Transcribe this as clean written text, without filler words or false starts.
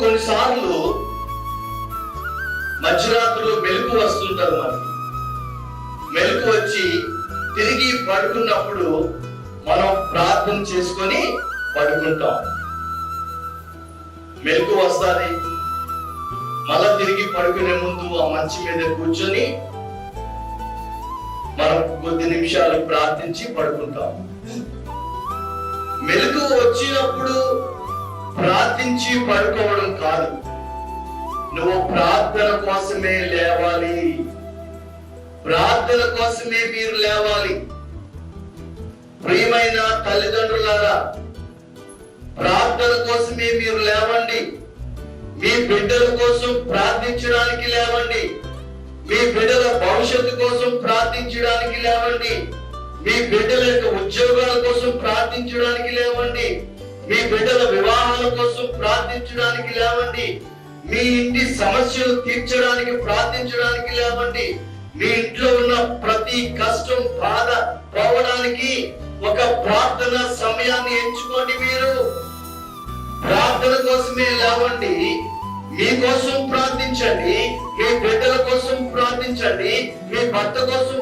కొన్నిసార్లు మధ్యరాత్రులు మెలకు వస్తుంటారు. మనకి మెలకు వచ్చి తిరిగి పడుకున్నప్పుడు మనం ప్రార్థన చేసుకొని పడుకుంటాం. మెలకు వస్తుంది, మళ్ళా తిరిగి పడుకునే ముందు ఆ మంచి మీద కూర్చొని మనం కొద్ది నిమిషాలు ప్రార్థించి పడుకుంటాం. మెలకు వచ్చినప్పుడు ప్రార్థించి పడుకోవడం కాదు, నువ్వు ప్రార్థన కోసమే లేవాలి. ప్రార్థన కోసమే మీరు లేవాలి. ప్రియమైన తల్లిదండ్రులారా, ప్రార్థన కోసమే మీరు లేవండి. మీ బిడ్డల కోసం ప్రార్థించడానికి లేవండి. మీ బిడ్డల భవిష్యత్తు కోసం ప్రార్థించడానికి లేవండి. మీ బిడ్డల యొక్క ఉద్యోగాల కోసం ప్రార్థించడానికి లేవండి. మీ బిడ్డల వివాహాల కోసం ప్రార్థించడానికి లేవండి. మీ ఇంటి సమస్యలు తీర్చడానికి ప్రార్థించడానికి లేవండి. మీ ఇంట్లో ఉన్న ప్రతి కష్టం బాధ పోవడానికి ఒక ప్రార్థన సమయాన్ని ఎంచుకోండి. మీరు ప్రార్థన కోసమే లేవండి. మీకోసం ప్రార్థించండి, మీ బిడ్డల కోసం ప్రార్థించండి, మీ భర్త కోసం